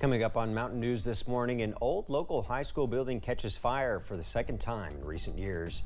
Coming up on Mountain News this morning, an old local high school building catches fire for the second time in recent years.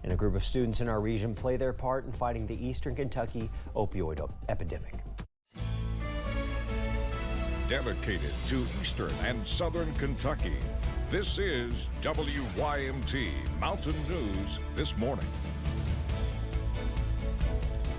And a group of students in our region play their part in fighting the Eastern Kentucky opioid epidemic. Dedicated to Eastern and Southern Kentucky, this is WYMT Mountain News this morning.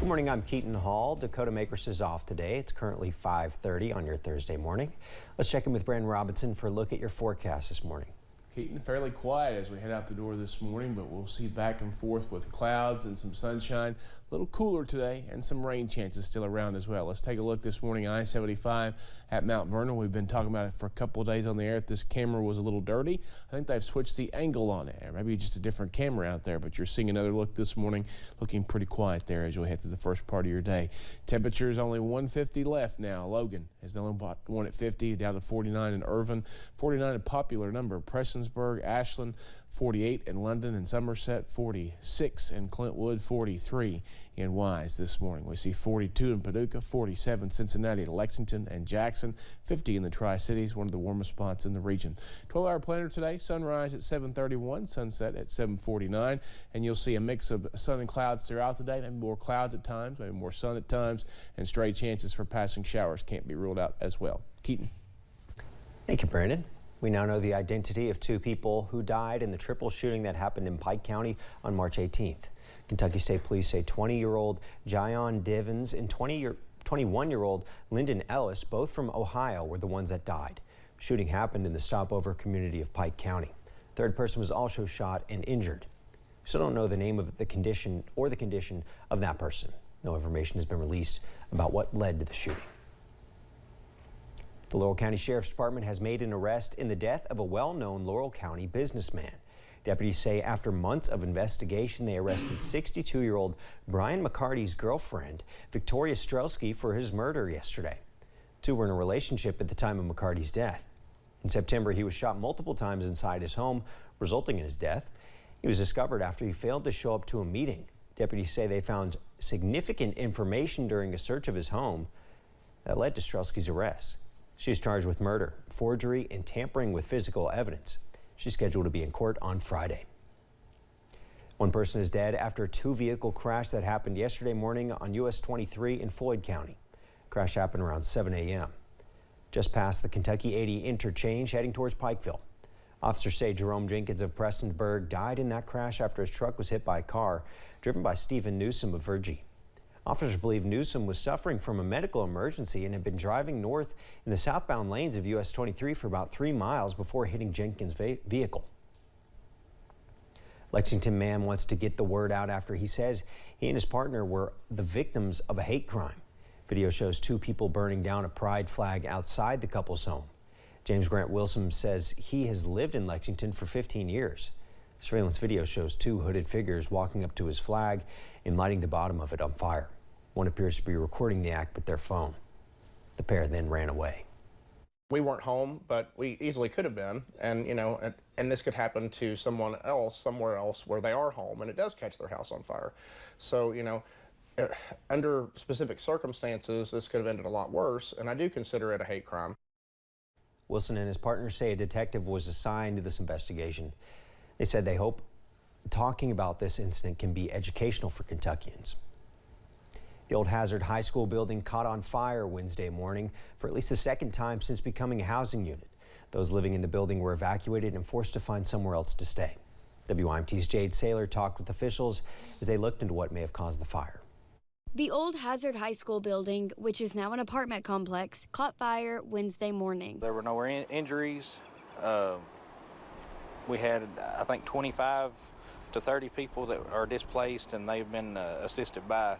Good morning, I'm Keaton Hall. Dakota Makers is off today. It's currently 5:30 on your Thursday morning. Let's check in with Brandon Robinson for a look at your forecast this morning. Keaton, fairly quiet as we head out the door this morning, but we'll see back and forth with clouds and some sunshine. A little cooler today and some rain chances still around as well. Let's take a look this morning, I-75 at Mount Vernon. We've been talking about it for a couple of days on the air. This camera was a little dirty. I think they've switched the angle on it. Maybe just a different camera out there, but you're seeing another look this morning, looking pretty quiet there as you head through the first part of your day. Temperatures only 150 left now. Logan is the only one at 50, down to 49 in Irvin, 49 a popular number. Prestonsburg, Ashland, 48 in London and Somerset, 46 in Clintwood, 43 in Wise this morning. We see 42 in Paducah, 47 Cincinnati, Lexington and Jackson, 50 in the Tri-Cities, one of the warmest spots in the region. 12-hour planner today, sunrise at 7:31, sunset at 7:49, and you'll see a mix of sun and clouds throughout the day, maybe more clouds at times, maybe more sun at times, and stray chances for passing showers can't be ruled out as well. Keaton. Thank you, Brandon. We now know the identity of two people who died in the triple shooting that happened in Pike County on March 18th. Kentucky State Police say 20-year-old Jayon Divins and 21-year-old Lyndon Ellis, both from Ohio, were the ones that died. The shooting happened in the stopover community of Pike County. Third person was also shot and injured. We still don't know the name of the condition or the condition of that person. No information has been released about what led to the shooting. The Laurel County Sheriff's Department has made an arrest in the death of a well-known Laurel County businessman. Deputies say after months of investigation, they arrested 62-year-old Brian McCarty's girlfriend, Victoria Strelski, for his murder yesterday. The two were in a relationship at the time of McCarty's death. In September, he was shot multiple times inside his home, resulting in his death. He was discovered after he failed to show up to a meeting. Deputies say they found significant information during a search of his home that led to Strelski's arrest. She is charged with murder, forgery, and tampering with physical evidence. She's scheduled to be in court on Friday. One person is dead after a two-vehicle crash that happened yesterday morning on US 23 in Floyd County. Crash happened around 7 a.m. just past the Kentucky 80 interchange heading towards Pikeville. Officers say Jerome Jenkins of Prestonsburg died in that crash after his truck was hit by a car driven by Stephen Newsom of Virgie. Officers believe Newsom was suffering from a medical emergency and had been driving north in the southbound lanes of US 23 for about 3 miles before hitting Jenkins' vehicle. Lexington man wants to get the word out after he says he and his partner were the victims of a hate crime. Video shows two people burning down a pride flag outside the couple's home. James Grant Wilson says he has lived in Lexington for 15 years. Surveillance video shows two hooded figures walking up to his flag and lighting the bottom of it on fire. One appears to be recording the act with their phone. The pair then ran away. We weren't home, but we easily could have been, and and this could happen to someone else somewhere else where they are home, and it does catch their house on fire. So under specific circumstances, this could have ended a lot worse, and I do consider it a hate crime. Wilson and his partner say a detective was assigned to this investigation. They said they hope talking about this incident can be educational for Kentuckians. The old Hazard High School building caught on fire Wednesday morning for at least the second time since becoming a housing unit. Those living in the building were evacuated and forced to find somewhere else to stay. WYMT's Jade Saylor talked with officials as they looked into what may have caused the fire. The old Hazard High School building, which is now an apartment complex, caught fire Wednesday morning. There were no injuries. We had, I think, 25 to 30 people that are displaced, and they've been assisted by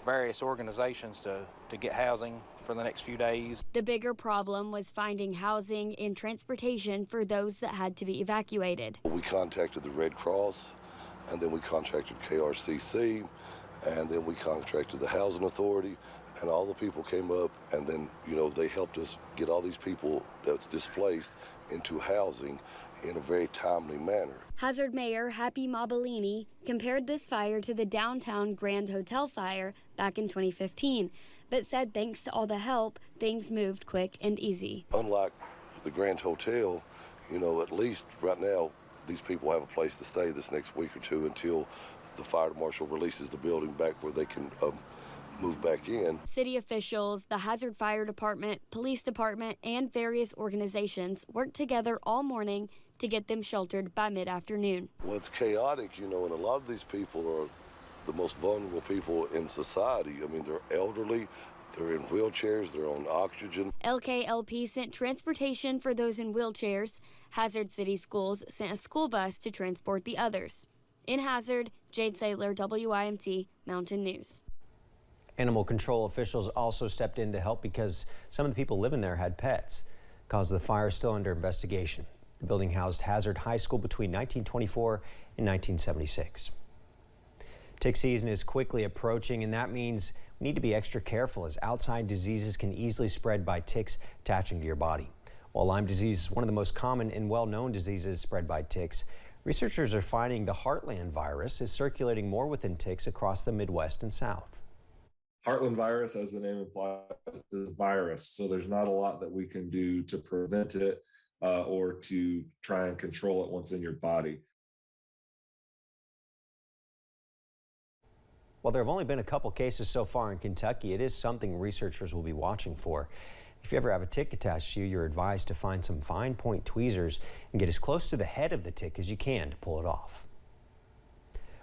various organizations to get housing for the next few days. The bigger problem was finding housing and transportation for those that had to be evacuated. We contacted the Red Cross, and then we contacted KRCC, and then we contacted the Housing Authority, and all the people came up, and then they helped us get all these people that's displaced into housing in a very timely manner. Hazard Mayor Happy Mobilini compared this fire to the downtown Grand Hotel fire back in 2015, but said thanks to all the help, things moved quick and easy. Unlike the Grand Hotel, you know, at least right now, these people have a place to stay this next week or two until the fire marshal releases the building back where they can move back in. City officials, the Hazard Fire Department, police department, and various organizations worked together all morning to get them sheltered by mid-afternoon. Well, it's chaotic, you know, and a lot of these people are the most vulnerable people in society. I mean, they're elderly, they're in wheelchairs, they're on oxygen. LKLP sent transportation for those in wheelchairs. Hazard City Schools sent a school bus to transport the others. In Hazard, Jade Saylor, WYMT Mountain News. Animal control officials also stepped in to help because some of the people living there had pets. The cause of the fire is still under investigation. The building housed Hazard High School between 1924 and 1976. Tick season is quickly approaching, and that means we need to be extra careful as outside diseases can easily spread by ticks attaching to your body. While Lyme disease is one of the most common and well-known diseases spread by ticks, researchers are finding the Heartland virus is circulating more within ticks across the Midwest and South. Heartland virus, as the name implies, is a virus, so there's not a lot that we can do to prevent it or to try and control it once in your body. While there have only been a couple cases so far in Kentucky, it is something researchers will be watching for. If you ever have a tick attached to you, you're advised to find some fine point tweezers and get as close to the head of the tick as you can to pull it off.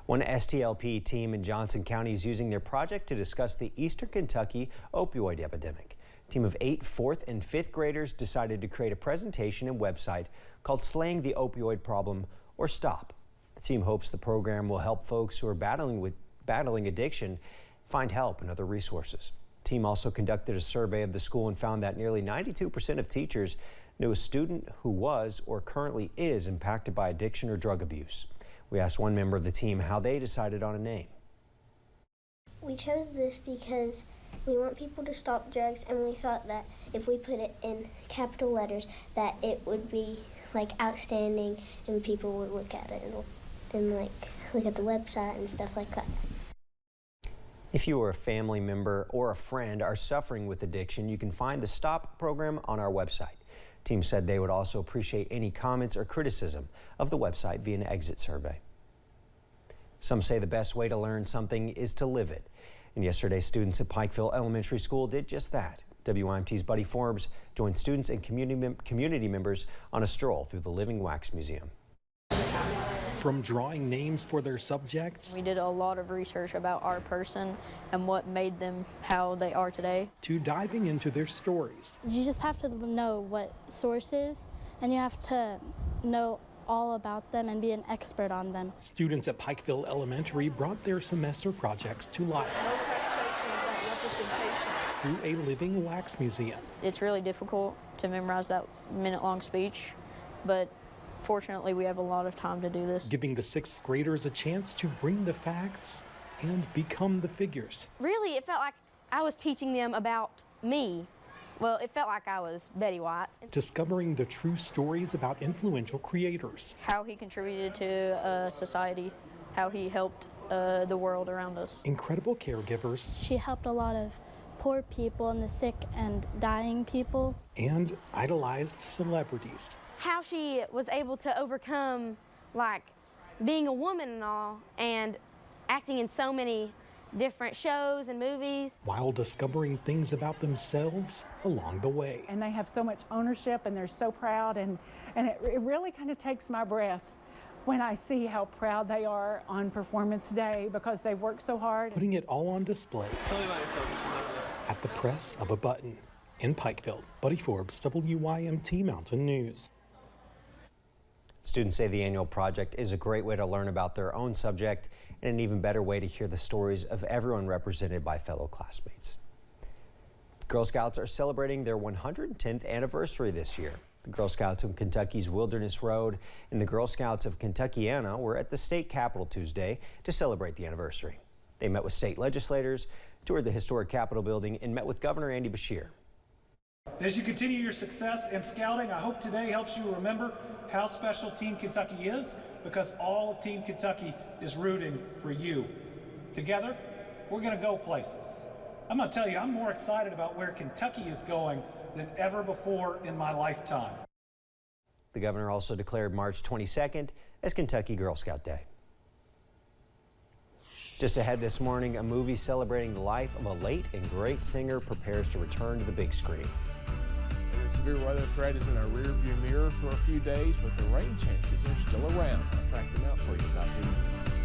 One STLP team in Johnson County is using their project to discuss the Eastern Kentucky opioid epidemic. A team of 8th, 4th, and 5th graders decided to create a presentation and website called Slaying the Opioid Problem, or STOP. The team hopes the program will help folks who are battling addiction find help and other resources. The team also conducted a survey of the school and found that nearly 92% of teachers knew a student who was or currently is impacted by addiction or drug abuse. We asked one member of the team how they decided on a name. We chose this because we want people to stop drugs, and we thought that if we put it in capital letters that it would be like outstanding and people would look at it and like look at the website and stuff like that. If you or a family member or a friend are suffering with addiction, you can find the STOP program on our website. The team said they would also appreciate any comments or criticism of the website via an exit survey. Some say the best way to learn something is to live it. And yesterday, students at Pikeville Elementary School did just that. WYMT's Buddy Forbes joined students and community members on a stroll through the Living Wax Museum. From drawing names for their subjects, we did a lot of research about our person and what made them how they are today, to diving into their stories. You just have to know what source is, and you have to know all about them and be an expert on them. Students at Pikeville Elementary brought their semester projects to life through a living wax museum. It's really difficult to memorize that minute-long speech, but fortunately we have a lot of time to do this. Giving the 6th graders a chance to bring the facts and become the figures. Really, it felt like I was teaching them about me. Well, it felt like I was Betty White. Discovering the true stories about influential creators. How he contributed to society, how he helped the world around us. Incredible caregivers. She helped a lot of poor people and the sick and dying people. And idolized celebrities. How she was able to overcome, like, being a woman and all, and acting in so many different shows and movies. While discovering things about themselves along the way. And they have so much ownership, and they're so proud, and it really kind of takes my breath when I see how proud they are on performance day because they've worked so hard. Putting it all on display at the press of a button. In Pikeville, Buddy Forbes, WYMT Mountain News. Students say the annual project is a great way to learn about their own subject and an even better way to hear the stories of everyone represented by fellow classmates. The Girl Scouts are celebrating their 110th anniversary this year. The Girl Scouts of Kentucky's Wilderness Road and the Girl Scouts of Kentuckiana were at the state capitol Tuesday to celebrate the anniversary. They met with state legislators, toured the historic Capitol building, and met with Governor Andy Beshear. As you continue your success in scouting, I hope today helps you remember how special Team Kentucky is, because all of Team Kentucky is rooting for you. Together, we're going to go places. I'm going to tell you, I'm more excited about where Kentucky is going than ever before in my lifetime. The governor also declared March 22nd as Kentucky Girl Scout Day. Just ahead this morning, a movie celebrating the life of a late and great singer prepares to return to the big screen. And the severe weather threat is in our rearview mirror for a few days, but the rain chances are still around. I'll track them out for you in about 2 minutes.